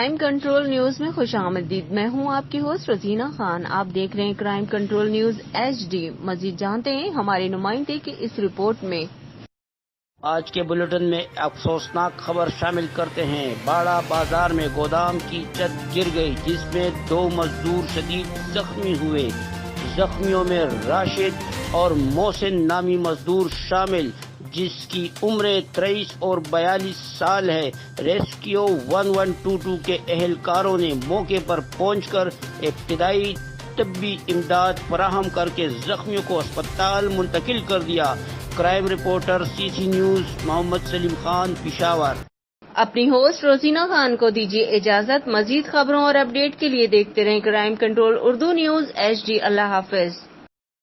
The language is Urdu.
کرائم کنٹرول نیوز میں خوش آمدید. میں ہوں آپ کی ہوسٹ رزینہ خان. آپ دیکھ رہے ہیں کرائم کنٹرول نیوز HD. مزید جانتے ہیں ہمارے نمائندے کی اس رپورٹ میں. آج کے بلیٹن میں افسوسناک خبر شامل کرتے ہیں. باڑہ بازار میں گودام کی چھت گر گئی جس میں 2 مزدور شدید زخمی ہوئے. زخمیوں میں راشد اور محسن نامی مزدور شامل جس کی عمر 23 اور 42 سال ہے. ریسکیو 1122 کے اہلکاروں نے موقع پر پہنچ کر ابتدائی طبی امداد فراہم کر کے زخمیوں کو اسپتال منتقل کر دیا. کرائم رپورٹر CC نیوز محمد سلیم خان، پشاور. اپنی ہوسٹ روزینہ خان کو دیجیے اجازت. مزید خبروں اور اپڈیٹ کے لیے دیکھتے رہیں crime control Urdu news HD. اللہ حافظ.